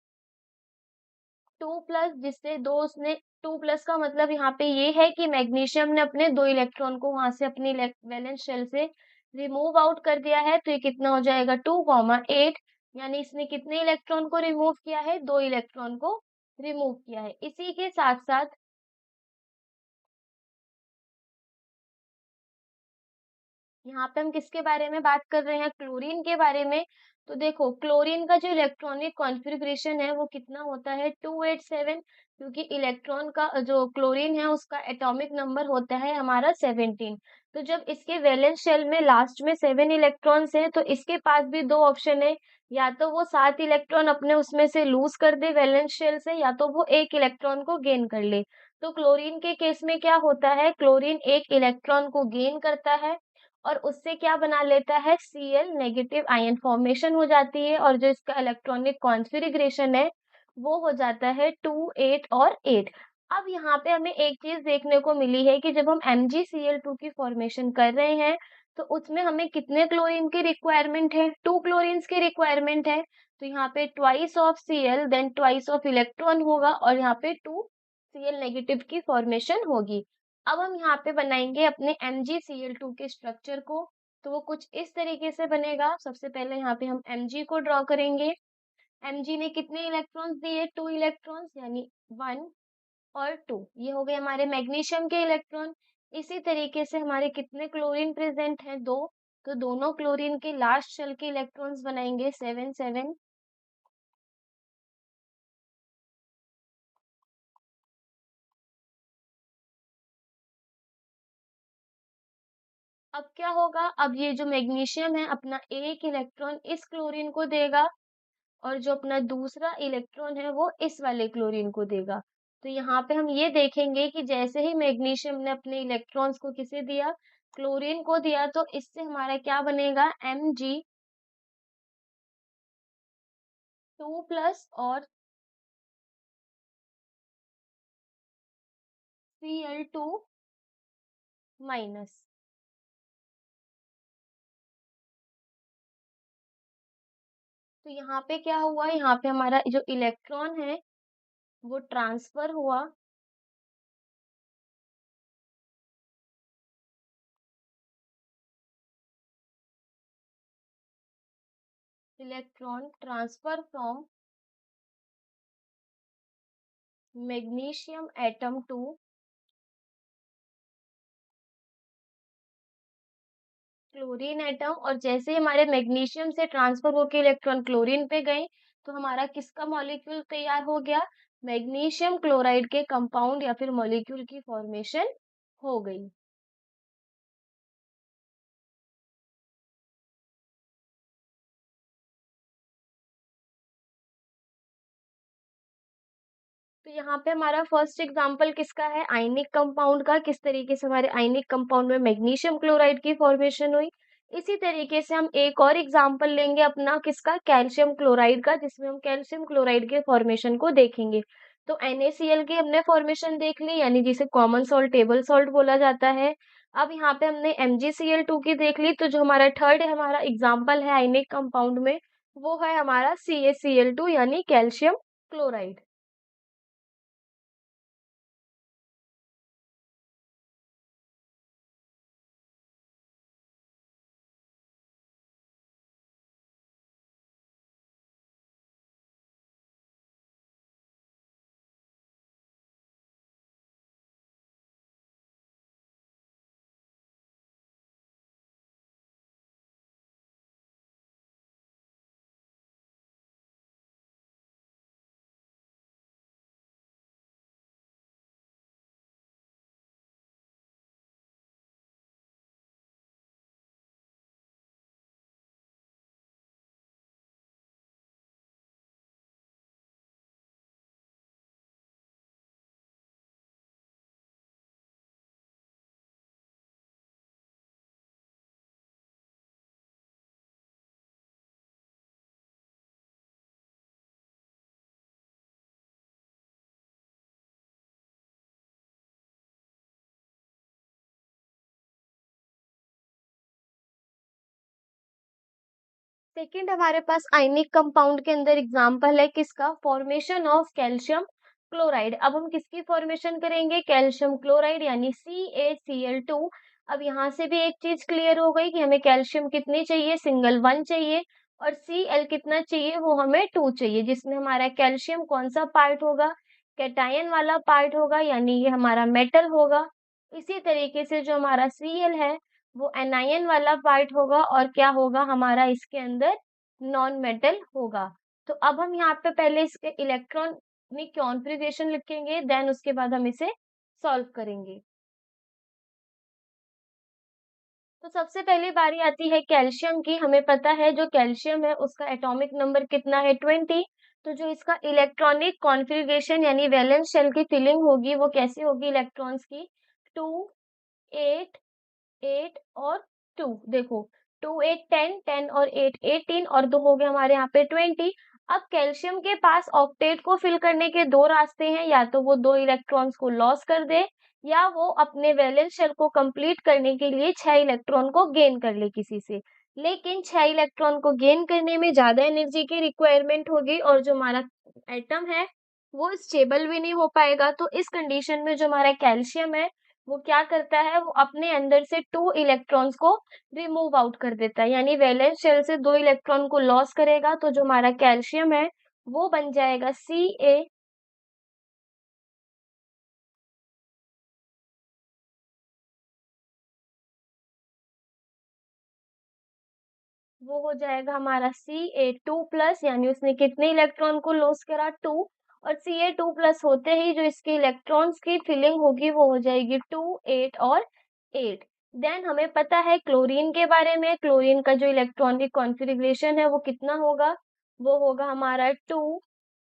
2+, जिससे दो उसने 2+ का मतलब यहाँ पे ये है कि मैग्नीशियम ने अपने दो इलेक्ट्रॉन को वहां से अपनी वैलेंस शेल से रिमूव आउट कर दिया है। तो ये कितना हो जाएगा 2, 8, यानी इसने कितने इलेक्ट्रॉन को रिमूव किया है, दो इलेक्ट्रॉन को रिमूव किया है। इसी के साथ साथ यहाँ पे हम किसके बारे में बात कर रहे हैं, क्लोरीन के बारे में। तो देखो क्लोरीन का जो इलेक्ट्रॉनिक कॉन्फ़िगरेशन है वो कितना होता है 287, क्योंकि इलेक्ट्रॉन का जो क्लोरीन है उसका एटॉमिक नंबर होता है हमारा 17। तो जब इसके वैलेंस शेल में लास्ट में 7 इलेक्ट्रॉन्स हैं तो इसके पास भी दो ऑप्शन है, या तो वो 7 इलेक्ट्रॉन अपने उसमें से लूज कर दे वैलेंस शेल से, या तो वो एक इलेक्ट्रॉन को गेन कर ले। तो क्लोरीन के केस में क्या होता है, क्लोरीन एक इलेक्ट्रॉन को गेन करता है और उससे क्या बना लेता है, Cl नेगेटिव आयन फॉर्मेशन हो जाती है, और जो इसका इलेक्ट्रॉनिक कॉन्फ़िगरेशन है वो हो जाता है 2 8 और 8। अब यहाँ पे हमें एक चीज देखने को मिली है कि जब हम MgCl2 की फॉर्मेशन कर रहे हैं तो उसमें हमें कितने क्लोरीन की रिक्वायरमेंट है, 2 क्लोरीन्स की रिक्वायरमेंट है। तो यहाँ पे twice of Cl then twice of electron होगा और यहाँ पे 2 Cl नेगेटिव की फॉर्मेशन होगी। अब हम यहाँ पे बनाएंगे अपने MgCl2 के स्ट्रक्चर को। तो वो कुछ इस तरीके से बनेगा। सबसे पहले यहाँ पे हम Mg को ड्रॉ करेंगे। Mg ने कितने इलेक्ट्रॉन्स दिए, 2 इलेक्ट्रॉन्स, यानी 1 और 2। ये हो गए हमारे मैग्नीशियम के इलेक्ट्रॉन। इसी तरीके से हमारे कितने क्लोरीन प्रेजेंट हैं, दो। तो दोनों क्लोरीन के लास्ट शेल के इलेक्ट्रॉन्स बनाएंगे 7 7। अब क्या होगा, अब ये जो मैग्नीशियम है अपना एक इलेक्ट्रॉन इस क्लोरीन को देगा और जो अपना दूसरा इलेक्ट्रॉन है वो इस वाले क्लोरीन को देगा। तो यहाँ पे हम ये देखेंगे कि जैसे ही मैग्नीशियम ने अपने इलेक्ट्रॉन्स को किसे दिया, क्लोरीन को दिया, तो इससे हमारा क्या बनेगा, Mg2+ और Cl2-। तो यहाँ पे क्या हुआ, यहाँ पे हमारा जो इलेक्ट्रॉन है वो ट्रांसफर हुआ, electron transfer from magnesium atom to chlorine atom. और जैसे ही हमारे मैग्नीशियम से ट्रांसफर होकर इलेक्ट्रॉन क्लोरीन पे गए तो हमारा किसका मॉलिक्यूल तैयार हो गया, मैग्नीशियम क्लोराइड के कंपाउंड या फिर मॉलिक्यूल की फॉर्मेशन हो गई। तो यहाँ पे हमारा फर्स्ट एग्जांपल किसका है, आयनिक कंपाउंड का, किस तरीके से हमारे आयनिक कंपाउंड में मैग्नीशियम क्लोराइड की फॉर्मेशन हुई। इसी तरीके से हम एक और एग्जांपल लेंगे अपना किसका, कैल्शियम क्लोराइड का, जिसमें हम कैल्शियम क्लोराइड के फॉर्मेशन को देखेंगे। तो NaCl की हमने फॉर्मेशन देख ली, यानी जिसे कॉमन सॉल्ट टेबल सॉल्ट बोला जाता है। अब यहाँ पे हमने MgCl2 की देख ली, तो जो हमारा थर्ड हमारा एग्जाम्पल है आयनिक कंपाउंड में वो है हमारा CaCl2 यानी कैल्शियम क्लोराइड। सेकंड हमारे पास आयनिक कंपाउंड के अंदर एग्जांपल है किसका, फॉर्मेशन ऑफ कैल्शियम क्लोराइड। अब हम किसकी फॉर्मेशन करेंगे, कैल्शियम क्लोराइड यानी CaCl2। अब यहाँ से भी एक चीज क्लियर हो गई कि हमें कैल्शियम कितनी चाहिए, सिंगल 1 चाहिए, और Cl कितना चाहिए, वो हमें 2 चाहिए, जिसमें हमारा कैल्शियम कौन सा पार्ट होगा, कैटायन वाला पार्ट होगा, यानी ये हमारा मेटल होगा। इसी तरीके से जो हमारा Cl है वो एनायन वाला पार्ट होगा, और क्या होगा हमारा इसके अंदर, नॉन मेटल होगा। तो अब हम यहाँ पे पहले इसके इलेक्ट्रॉनिक कॉन्फ़िगरेशन लिखेंगे, देन उसके बाद हम इसे सॉल्व करेंगे। तो सबसे पहले बारी आती है कैल्शियम की। हमें पता है जो कैल्शियम है उसका एटॉमिक नंबर कितना है, 20। तो जो इसका इलेक्ट्रॉनिक कॉन्फ़िगरेशन यानी वैलेंस शेल की फिलिंग होगी वो कैसी होगी इलेक्ट्रॉन्स की, 2 8 8 और 2। देखो 2 8 10 10 और 8 18 और 2 हो गए हमारे यहाँ पे 20। अब कैल्शियम के पास ऑक्टेट को फिल करने के दो रास्ते हैं, या तो वो दो इलेक्ट्रॉन्स को लॉस कर दे, या वो अपने वैलेंस शेल को कंप्लीट करने के लिए 6 इलेक्ट्रॉन को गेन कर ले किसी से। लेकिन 6 इलेक्ट्रॉन को गेन करने में ज्यादा एनर्जी की रिक्वायरमेंट होगी, और जो हमारा एटम है वो स्टेबल भी नहीं हो पाएगा। तो इस कंडीशन में जो हमारा कैल्शियम है वो क्या करता है, वो अपने अंदर से 2 इलेक्ट्रॉन्स को रिमूव आउट कर देता है, यानी वैलेंस शेल से 2 इलेक्ट्रॉन को लॉस करेगा। तो जो हमारा कैल्शियम है वो बन जाएगा Ca, वो हो जाएगा हमारा Ca2+, यानी उसने कितने इलेक्ट्रॉन को लॉस करा, 2। और Ca2+ होते ही जो इसके इलेक्ट्रॉन्स की फिलिंग होगी वो हो जाएगी 2 8 और 8। देन हमें पता है क्लोरीन के बारे में, क्लोरीन का जो इलेक्ट्रॉनिक कॉन्फ़िगरेशन है वो कितना होगा, वो होगा हमारा 2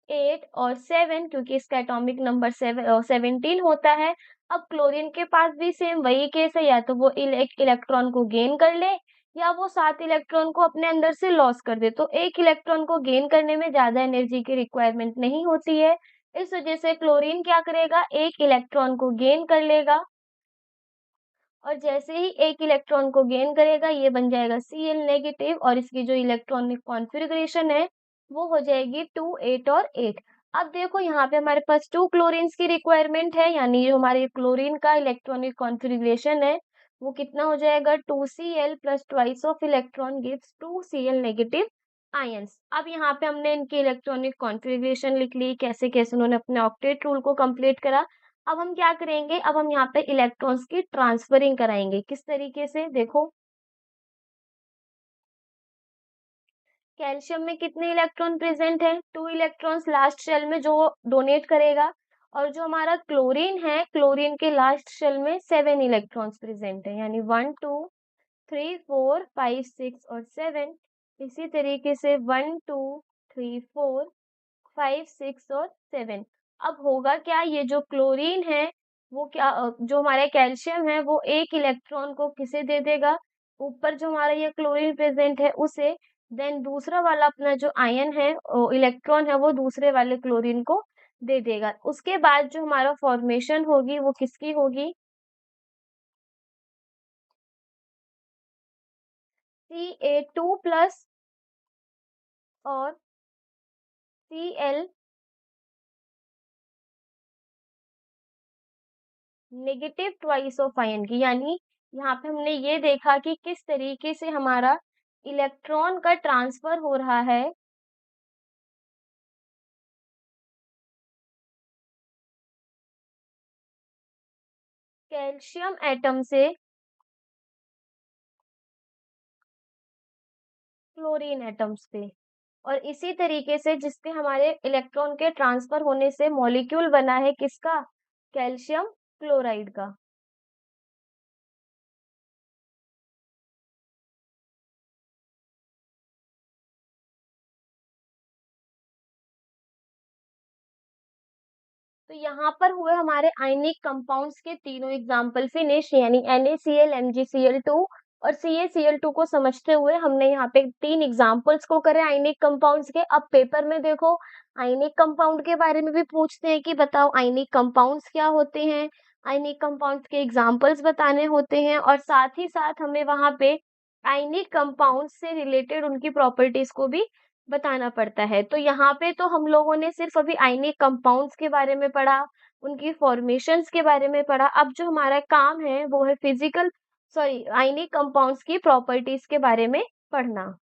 8 और 7, क्योंकि इसका एटॉमिक नंबर 17 होता है। अब क्लोरीन के पास भी सेम वही केस है, या तो वो इलेक्ट्रॉन को गेन कर ले, या वो 7 इलेक्ट्रॉन को अपने अंदर से लॉस कर दे। तो एक इलेक्ट्रॉन को गेन करने में ज्यादा एनर्जी की रिक्वायरमेंट नहीं होती है, इस वजह से क्लोरीन क्या करेगा, एक इलेक्ट्रॉन को गेन कर लेगा, और जैसे ही एक इलेक्ट्रॉन को गेन करेगा ये बन जाएगा Cl नेगेटिव, और इसकी जो इलेक्ट्रॉनिक कॉन्फ़िगरेशन है वो हो जाएगी 2 8 और 8। अब देखो यहाँ पे हमारे पास 2 क्लोरीन्स की रिक्वायरमेंट है, यानी जो हमारे क्लोरीन का इलेक्ट्रॉनिक कॉन्फ़िगरेशन है वो कितना हो जाएगा, 2Cl plus twice of electron gives 2Cl negative ions. अब यहाँ पे हमने इनकी इलेक्ट्रॉनिक कॉन्फ़िगरेशन लिख ली, कैसे कैसे उन्होंने अपने ऑक्टेट रूल को कंप्लीट करा। अब हम क्या करेंगे, अब हम यहाँ पे इलेक्ट्रॉन्स की ट्रांसफरिंग कराएंगे, किस तरीके से, देखो कैल्शियम में कितने इलेक्ट्रॉन प्रेजेंट है, 2 इलेक्ट्रॉन्स लास्ट शेल में जो डोनेट करेगा, और जो हमारा क्लोरीन है, क्लोरीन के लास्ट शेल में 7 इलेक्ट्रॉन्स प्रेजेंट है, यानी 1 2 3 4 5 6 और 7। इसी तरीके से 1 2 3 4 5 6 और 7। अब होगा क्या, ये जो क्लोरीन है वो क्या, जो हमारा कैल्शियम है वो एक इलेक्ट्रॉन को किसे दे देगा, ऊपर जो हमारा ये क्लोरीन प्रेजेंट है उसे, देन दूसरा वाला अपना जो आयन है इलेक्ट्रॉन है वो दूसरे वाले क्लोरीन को दे देगा। उसके बाद जो हमारा फॉर्मेशन होगी वो किसकी होगी, Ca2+ और Cl negative twice of ion की। यानी यहाँ पे हमने ये देखा कि किस तरीके से हमारा इलेक्ट्रॉन का ट्रांसफर हो रहा है कैल्शियम एटम से क्लोरीन एटम्स पे, और इसी तरीके से जिसके हमारे इलेक्ट्रॉन के ट्रांसफर होने से मॉलिक्यूल बना है किसका, कैल्शियम क्लोराइड का। तो यहाँ पर हुए हमारे आयनिक कंपाउंड्स के तीनों एग्जाम्पल फिनिश, यानी NaCl MgCl2 और CaCl2 को समझते हुए हमने यहाँ पे 3 एग्जाम्पल्स को करे आयनिक कंपाउंड्स के। अब पेपर में देखो आयनिक कंपाउंड के बारे में भी पूछते हैं कि बताओ आयनिक कंपाउंड्स क्या होते हैं, आयनिक कंपाउंड्स के एग्जाम्पल्स बताने होते हैं, और साथ ही साथ हमें वहाँ पे आयनिक कंपाउंड से रिलेटेड उनकी प्रॉपर्टीज को भी बताना पड़ता है। तो यहाँ पे तो हम लोगों ने सिर्फ अभी आयनिक कंपाउंड्स के बारे में पढ़ा, उनकी फॉर्मेशंस के बारे में पढ़ा। अब जो हमारा काम है वो है आयनिक कंपाउंड्स की प्रॉपर्टीज के बारे में पढ़ना।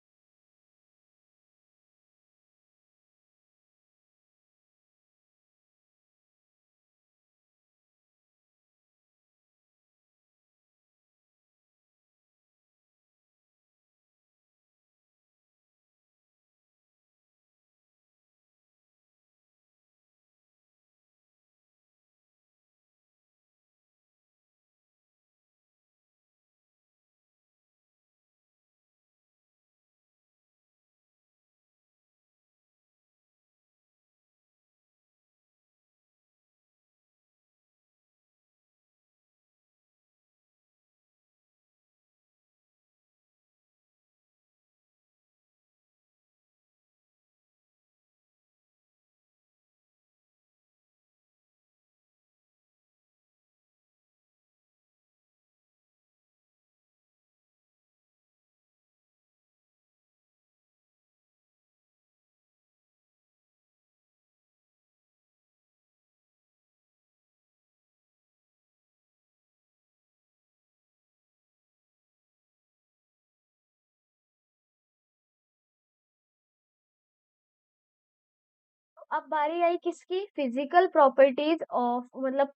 अब बारी आई किसकी? फिजिकल प्रॉपर्टीज ऑफ मतलब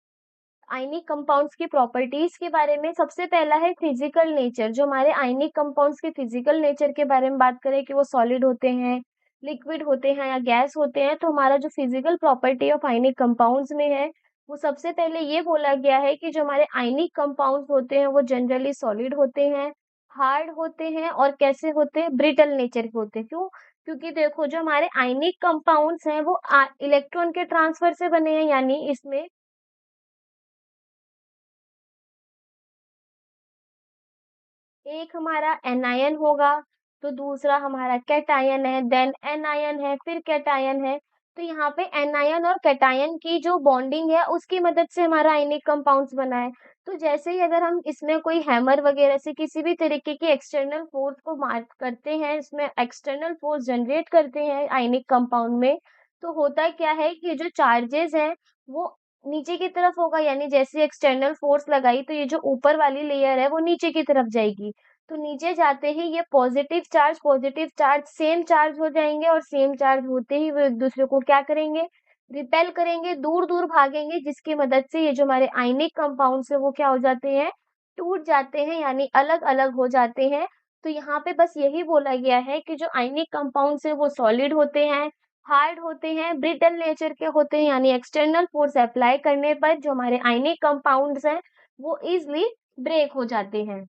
आयनिक कंपाउंड्स की प्रॉपर्टीज के बारे में। सबसे पहला है फिजिकल नेचर। जो हमारे आयनिक कंपाउंड्स के फिजिकल नेचर के बारे में बात करें कि वो सॉलिड होते हैं, लिक्विड होते हैं या गैस होते हैं, तो हमारा जो physical property of ionic compounds में है वो सबसे पहले ये बोला गया है कि जो हमारे आयनिक कंपाउंड्स होते हैं वो जनरली सॉलिड होते हैं, हार्ड होते हैं और कैसे होते हैं? ब्रिटल नेचर के होते हैं। क्यों? क्योंकि देखो जो हमारे आयनिक कंपाउंड्स हैं वो इलेक्ट्रॉन के ट्रांसफर से बने हैं, यानी इसमें एक हमारा एनायन होगा, तो दूसरा हमारा कैटायन है, देन एनायन है, फिर कैटायन है। तो यहाँ पे एनायन और कैटायन की जो बॉन्डिंग है उसकी मदद से हमारा आयनिक कंपाउंड्स बना है। तो जैसे ही अगर हम इसमें कोई हैमर वगैरह से किसी भी तरीके की एक्सटर्नल फोर्स को मार्क करते हैं, इसमें एक्सटर्नल फोर्स जनरेट करते हैं आयनिक कंपाउंड में, तो होता क्या है कि जो चार्जेस हैं वो नीचे की तरफ होगा, यानी जैसे एक्सटर्नल फोर्स लगाई तो ये जो ऊपर वाली लेयर है वो नीचे की तरफ जाएगी। तो नीचे जाते ही ये पॉजिटिव चार्ज सेम चार्ज हो जाएंगे और सेम चार्ज होते ही वो एक दूसरे को क्या करेंगे? रिपेल करेंगे, दूर दूर भागेंगे, जिसकी मदद से ये जो हमारे आयनिक कंपाउंड्स है वो क्या हो जाते हैं? टूट जाते हैं, यानी अलग अलग हो जाते हैं। तो यहाँ पे बस यही बोला गया है कि जो आयनिक कंपाउंड्स है वो सॉलिड होते हैं, हार्ड होते हैं, ब्रिटल नेचर के होते हैं, यानी एक्सटर्नल फोर्स अप्लाई करने पर जो हमारे आयनिक कंपाउंड्स हैं वो इजिली ब्रेक हो जाते हैं।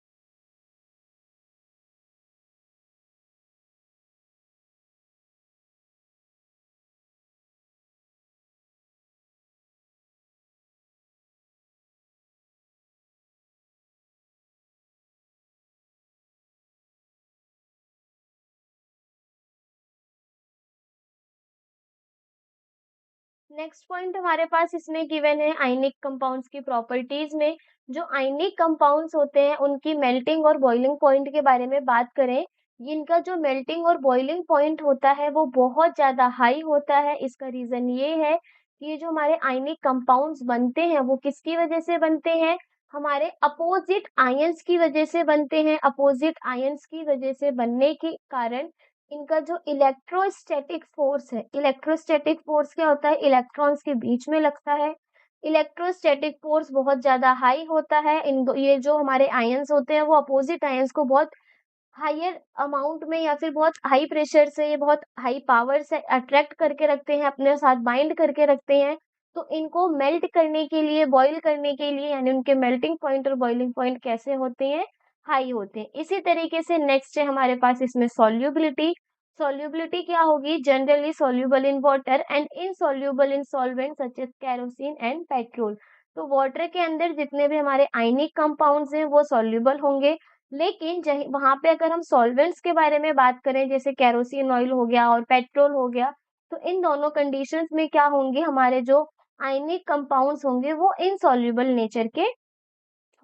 नेक्स्ट पॉइंट हमारे पास इसमें गिवन है आयनिक कंपाउंड्स की प्रॉपर्टीज में। जो आयनिक कंपाउंड्स होते हैं उनकी मेल्टिंग और बॉइलिंग पॉइंट के बारे में बात करें, इनका जो मेल्टिंग और बॉइलिंग पॉइंट होता है वो बहुत ज्यादा हाई होता है। इसका रीजन ये है कि ये जो हमारे आयनिक कंपाउंड्स बनते हैं वो किसकी वजह से बनते हैं? हमारे अपोजिट आयंस की वजह से बनते हैं। अपोजिट आयंस की वजह से बनने के कारण इनका जो इलेक्ट्रोस्टैटिक फोर्स है, इलेक्ट्रोस्टैटिक फोर्स क्या होता है? इलेक्ट्रॉन्स के बीच में लगता है। इलेक्ट्रोस्टैटिक फोर्स बहुत ज्यादा हाई होता है। ये जो हमारे आयंस होते हैं वो अपोजिट आयंस को बहुत हायर अमाउंट में या फिर बहुत हाई प्रेशर से, ये बहुत हाई पावर से अट्रैक्ट करके रखते हैं, अपने साथ बाइंड करके रखते हैं। तो इनको मेल्ट करने के लिए, बॉईल करने के लिए, यानी उनके मेल्टिंग पॉइंट और बॉइलिंग पॉइंट कैसे होते हैं? हाई होते हैं। इसी तरीके से नेक्स्ट है हमारे पास इसमें सॉल्युबिलिटी। सॉल्युबिलिटी क्या होगी? Generally soluble in water and insoluble in solvent such as kerosene and petrol. तो वाटर के अंदर जितने भी हमारे आयनिक कंपाउंड्स हैं वो सॉल्युबल होंगे, लेकिन वहां पे अगर हम सॉल्वेंट्स के बारे में बात करें, जैसे केरोसिन ऑयल हो गया और पेट्रोल हो गया, तो इन दोनों कंडीशंस में क्या होंगे? हमारे जो आयनिक कंपाउंड्स होंगे वो इनसॉल्युबल नेचर के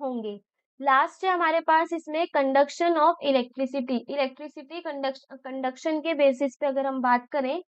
होंगे। लास्ट है हमारे पास इसमें conduction of electricity. Electricity conduction के बेसिस पे अगर हम बात करें,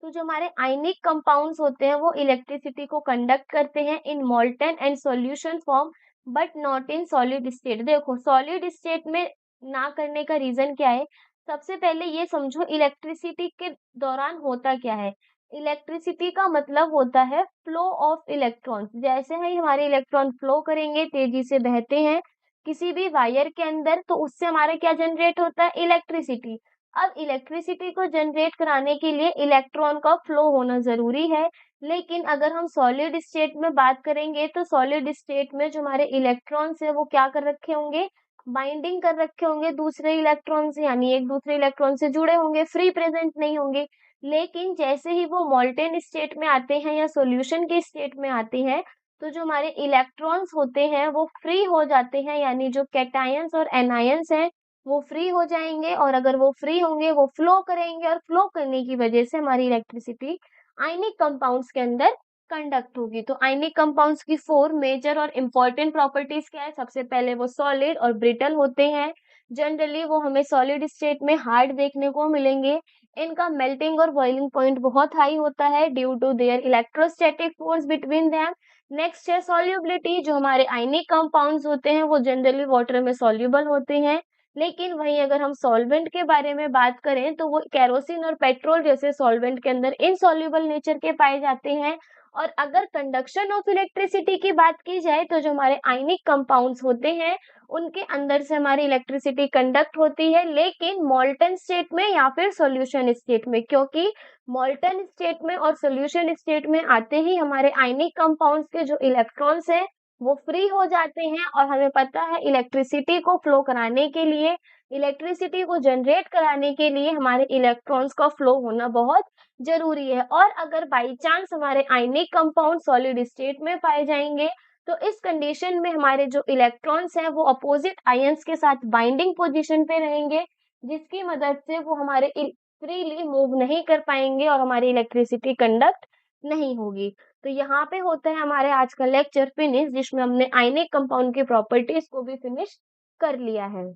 तो जो हमारे आयनिक कंपाउंड्स होते हैं वो इलेक्ट्रिसिटी को कंडक्ट करते हैं इन molten and solution form, but not in solid state. देखो सॉलिड स्टेट में ना करने का रीजन क्या है? सबसे पहले ये समझो इलेक्ट्रिसिटी के दौरान होता क्या है। इलेक्ट्रिसिटी का मतलब होता है फ्लो ऑफ इलेक्ट्रॉन्स। जैसे ही हमारे इलेक्ट्रॉन फ्लो करेंगे, तेजी से बहते हैं किसी भी वायर के अंदर, तो उससे हमारा क्या जनरेट होता है? इलेक्ट्रिसिटी। अब इलेक्ट्रिसिटी को जनरेट कराने के लिए इलेक्ट्रॉन का फ्लो होना जरूरी है। लेकिन अगर हम सॉलिड स्टेट में बात करेंगे, तो सॉलिड स्टेट में जो हमारे इलेक्ट्रॉन्स है वो क्या कर रखे होंगे? बाइंडिंग कर रखे होंगे दूसरे इलेक्ट्रॉन से, यानी एक दूसरे इलेक्ट्रॉन से जुड़े होंगे, फ्री प्रेजेंट नहीं होंगे। लेकिन जैसे ही वो मोल्टेन स्टेट में आते हैं या सॉल्यूशन के स्टेट में आते हैं, तो जो हमारे इलेक्ट्रॉन्स होते हैं वो फ्री हो जाते हैं, यानी जो कैटायंस और एनायंस हैं वो फ्री हो जाएंगे। और अगर वो फ्री होंगे, वो फ्लो करेंगे, और फ्लो करने की वजह से हमारी इलेक्ट्रिसिटी आयनिक कंपाउंड्स के अंदर कंडक्ट होगी। तो आयनिक कंपाउंड्स की 4 मेजर और इम्पोर्टेंट प्रॉपर्टीज क्या है? सबसे पहले वो सॉलिड और ब्रिटल होते हैं। जनरली वो हमें सॉलिड स्टेट में हार्ड देखने को मिलेंगे। इनका मेल्टिंग और बॉइलिंग पॉइंट बहुत हाई होता है due to their electrostatic force between them. Next है सॉल्युबिलिटी। जो हमारे आयनिक कंपाउंड्स होते हैं वो जनरली वाटर में सॉल्युबल होते हैं। लेकिन वहीं अगर हम सॉल्वेंट के बारे में बात करें, तो वो केरोसिन और पेट्रोल जैसे सॉल्वेंट के अंदर इनसॉल्युबल नेचर के पाए जाते हैं। और अगर कंडक्शन ऑफ इलेक्ट्रिसिटी की बात की जाए, तो जो हमारे आयनिक कंपाउंड्स होते हैं उनके अंदर से हमारी इलेक्ट्रिसिटी कंडक्ट होती है, लेकिन मोल्टन स्टेट में या फिर सॉल्यूशन स्टेट में। क्योंकि मोल्टन स्टेट में और सॉल्यूशन स्टेट में आते ही हमारे आयनिक कंपाउंड्स के जो इलेक्ट्रॉन्स हैं वो फ्री हो जाते हैं। और हमें पता है इलेक्ट्रिसिटी को फ्लो कराने के लिए, इलेक्ट्रिसिटी को जनरेट कराने के लिए हमारे इलेक्ट्रॉन्स का फ्लो होना बहुत जरूरी है। और अगर बाई चांस हमारे आयनिक कंपाउंड सॉलिड स्टेट में पाए जाएंगे, तो इस कंडीशन में हमारे जो इलेक्ट्रॉन्स हैं वो अपोजिट आयंस के साथ बाइंडिंग पोजीशन पे रहेंगे, जिसकी मदद से वो हमारे फ्रीली मूव नहीं कर पाएंगे और हमारी इलेक्ट्रिसिटी कंडक्ट नहीं होगी। तो यहाँ पे होता है हमारे आज का लेक्चर फिनिश, जिसमें हमने आयनिक कंपाउंड की प्रॉपर्टीज को भी फिनिश कर लिया है।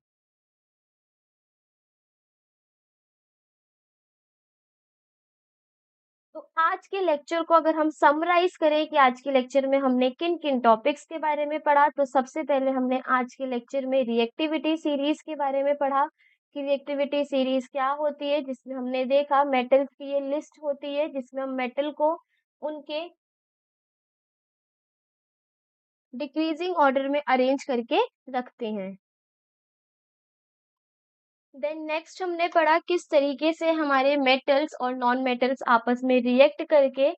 तो आज के लेक्चर को अगर हम समराइज करें कि आज के लेक्चर में हमने किन किन टॉपिक्स के बारे में पढ़ा, तो सबसे पहले हमने आज के लेक्चर में रिएक्टिविटी सीरीज के बारे में पढ़ा कि रिएक्टिविटी सीरीज क्या होती है, जिसमें हमने देखा मेटल्स की ये लिस्ट होती है जिसमें हम मेटल को उनके डिक्रीजिंग ऑर्डर में अरेंज करके रखते हैं। देन नेक्स्ट हमने पढ़ा किस तरीके से हमारे मेटल्स और नॉन मेटल्स आपस में रिएक्ट करके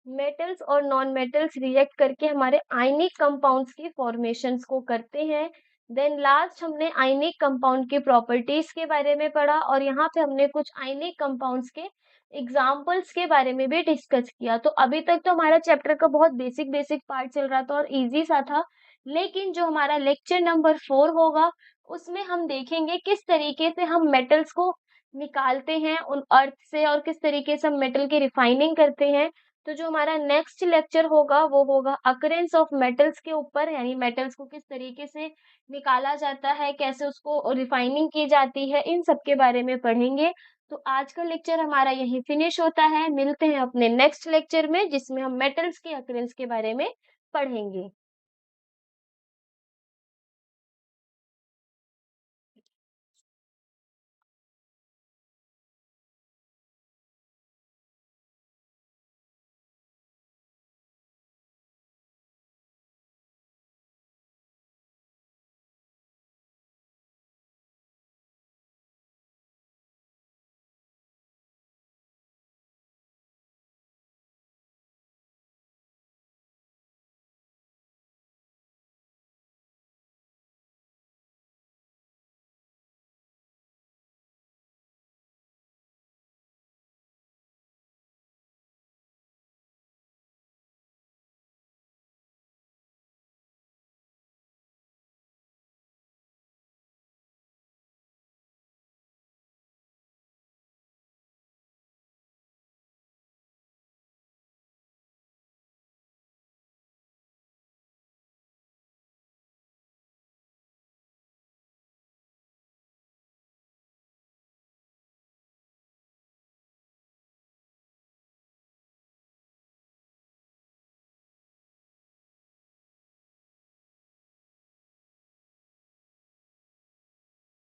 मेटल्स और नॉन मेटल्स रिएक्ट करके हमारे आयनिक कंपाउंड्स की फॉर्मेशंस को करते हैं। देन लास्ट हमने आयनिक कंपाउंड की प्रॉपर्टीज के बारे में पढ़ा, और यहाँ पे हमने कुछ आयनिक कंपाउंड्स के एग्जाम्पल्स के बारे में भी डिस्कस किया। तो अभी तक तो हमारा चैप्टर का बहुत बेसिक बेसिक पार्ट चल रहा था और इजी सा था। लेकिन जो हमारा लेक्चर नंबर 4 होगा, उसमें हम देखेंगे किस तरीके से हम मेटल्स को निकालते हैं उन अर्थ से, और किस तरीके से हम मेटल की रिफाइनिंग करते हैं। तो जो हमारा नेक्स्ट लेक्चर होगा वो होगा अकरेंस ऑफ मेटल्स के ऊपर, यानी मेटल्स को किस तरीके से निकाला जाता है, कैसे उसको रिफाइनिंग की जाती है, इन सब के बारे में पढ़ेंगे। तो आज का लेक्चर हमारा यही फिनिश होता है। मिलते हैं अपने नेक्स्ट लेक्चर में, जिसमें हम मेटल्स के अकरेंस के बारे में पढ़ेंगे।